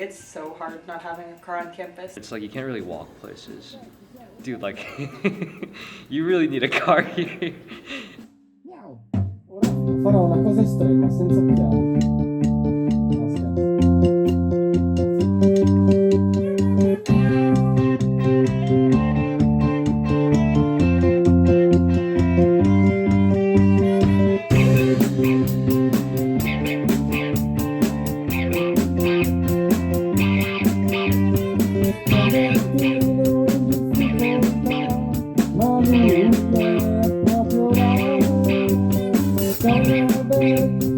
It's so hard not having a car on campus. It's like you can't really walk places. Dude, like, you really need a car here. Miau. Ora farò una cosa estrema, senza occhiali.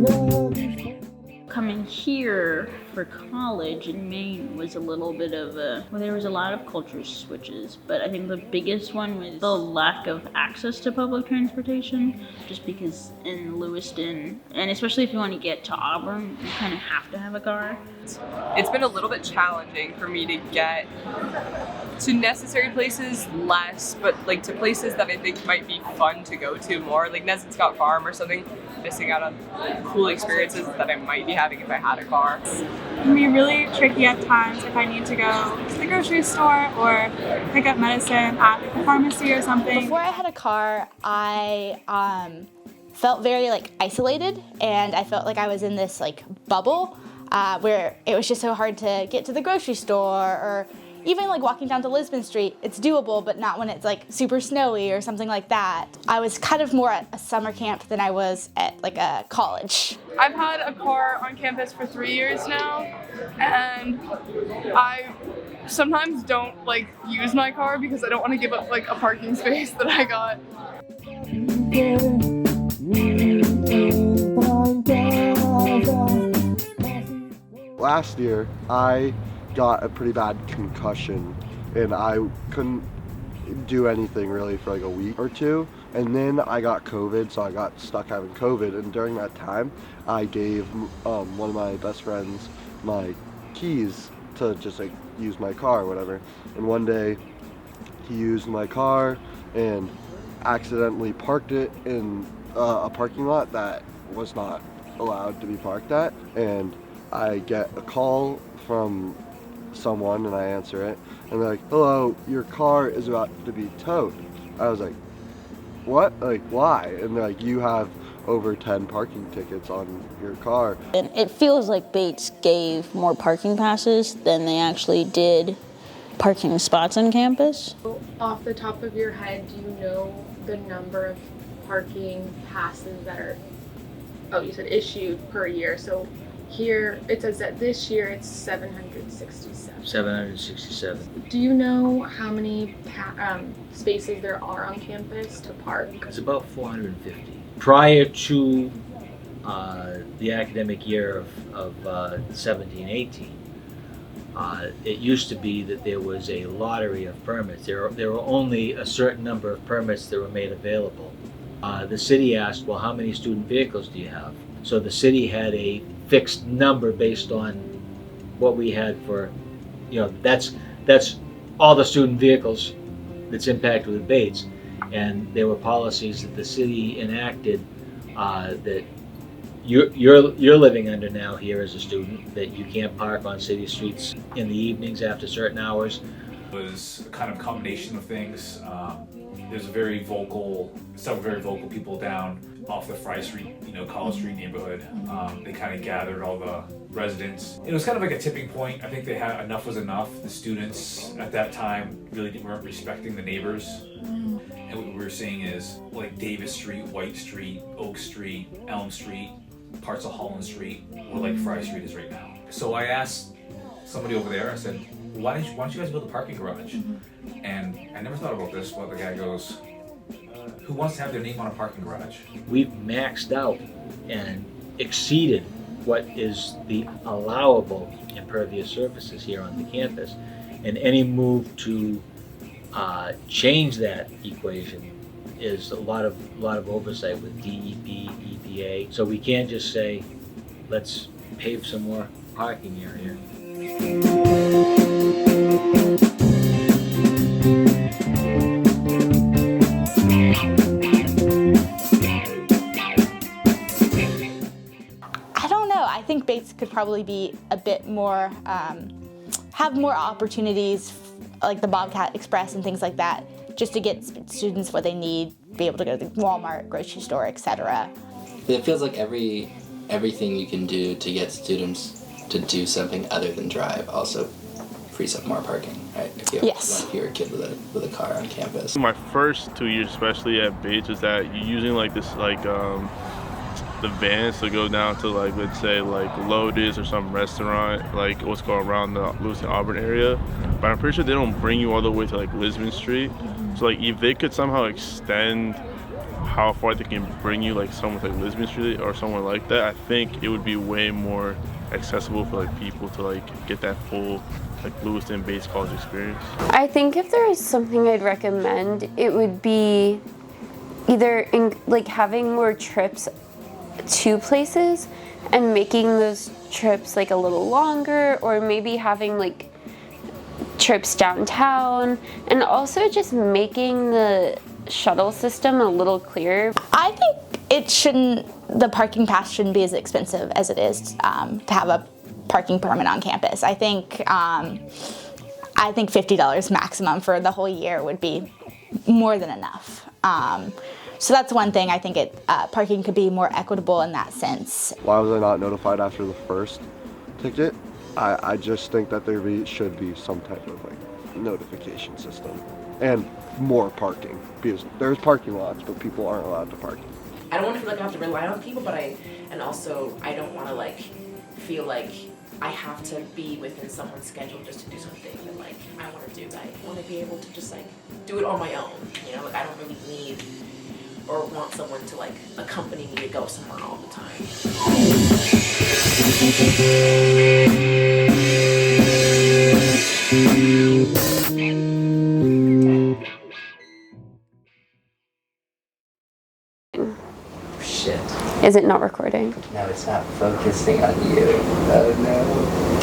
No, Coming here for college in Maine was a little bit of there was a lot of culture switches, but I think the biggest one was the lack of access to public transportation, just because in Lewiston, and especially if you want to get to Auburn, you kind of have to have a car. It's been a little bit challenging for me to get to necessary places less, but like to places that I think might be fun to go to more, like Nesson Scott Farm or something, missing out on cool experiences that I might be having if I had a car. It can be really tricky at times if I need to go to the grocery store or pick up medicine at the pharmacy or something. Before I had a car, I felt very isolated, and I felt like I was in this bubble where it was just so hard to get to the grocery store, or even walking down to Lisbon Street. It's doable, but not when it's super snowy or something like that. I was kind of more at a summer camp than I was at a college. I've had a car on campus for 3 years now, and I sometimes don't use my car because I don't want to give up a parking space that I got. Last year, I got a pretty bad concussion and I couldn't do anything really for a week or two, and then I got COVID, so I got stuck having COVID, and during that time I gave one of my best friends my keys to just use my car or whatever, and one day he used my car and accidentally parked it in a parking lot that was not allowed to be parked at, and I get a call from someone and I answer it, and they're like, "Hello, your car is about to be towed." I was like, "What? Why?" And they're like, "You have over 10 parking tickets on your car." And it feels like Bates gave more parking passes than they actually did parking spots on campus. Off the top of your head, do you know the number of parking passes that are, you said issued per year, so here it says that this year it's 767. 767. Do you know how many spaces there are on campus to park? It's about 450. Prior to the academic year of 17-18, it used to be that there was a lottery of permits. There were only a certain number of permits that were made available. The city asked, well, how many student vehicles do you have? So the city had a fixed number based on what we had for, that's all the student vehicles that's impacted with Bates. And there were policies that the city enacted that you're living under now here as a student, that you can't park on city streets in the evenings after certain hours. It was a kind of combination of things. There's several very vocal people down off the Fry Street, College Street neighborhood. They kind of gathered all the residents. It was kind of like a tipping point. I think they had enough was enough. The students at that time really weren't respecting the neighbors. And what we were seeing is Davis Street, White Street, Oak Street, Elm Street, parts of Holland Street were like Fry Street is right now. So I asked somebody over there, I said, why don't you guys build a parking garage? And I never thought about this, but the guy goes, who wants to have their name on a parking garage? We've maxed out and exceeded what is the allowable impervious surfaces here on the campus. And any move to change that equation is a lot of oversight with DEP, EPA. So we can't just say, let's pave some more parking area. I think Bates could probably probably be a bit more, have more opportunities like the Bobcat Express and things like that, just to get students what they need, be able to go to the Walmart, grocery store, etc. It feels like everything you can do to get students to do something other than drive also frees up more parking, right? If you have one fewer kid with a car on campus. My first 2 years, especially at Bates, is that you're using like this the vans to go down to like, let's say like Lotus or some restaurant, like what's going around the Lewiston Auburn area. But I'm pretty sure they don't bring you all the way to like Lisbon Street. So like if they could somehow extend how far they can bring you, like somewhere like Lisbon Street or somewhere like that, I think it would be way more accessible for like people to like get that full like Lewiston-based college experience. I think if there is something I'd recommend, it would be either like having more trips to places and making those trips like a little longer, or maybe having like trips downtown, and also just making the shuttle system a little clearer. I think the parking pass shouldn't be as expensive as it is to have a parking permit on campus. I think $50 maximum for the whole year would be more than enough. So that's one thing. I think parking could be more equitable in that sense. Why was I not notified after the first ticket? I just think that there should be some type of like notification system and more parking, because there's parking lots, but people aren't allowed to park. I don't want to feel like I have to rely on people, but I don't want to like feel like I have to be within someone's schedule just to do something that like I want to do. I want to be able to just like do it on my own. You know, like I don't really need or want someone to like accompany me to go somewhere all the time. Shit. Is it not recording? No, it's not focusing on you. Oh no.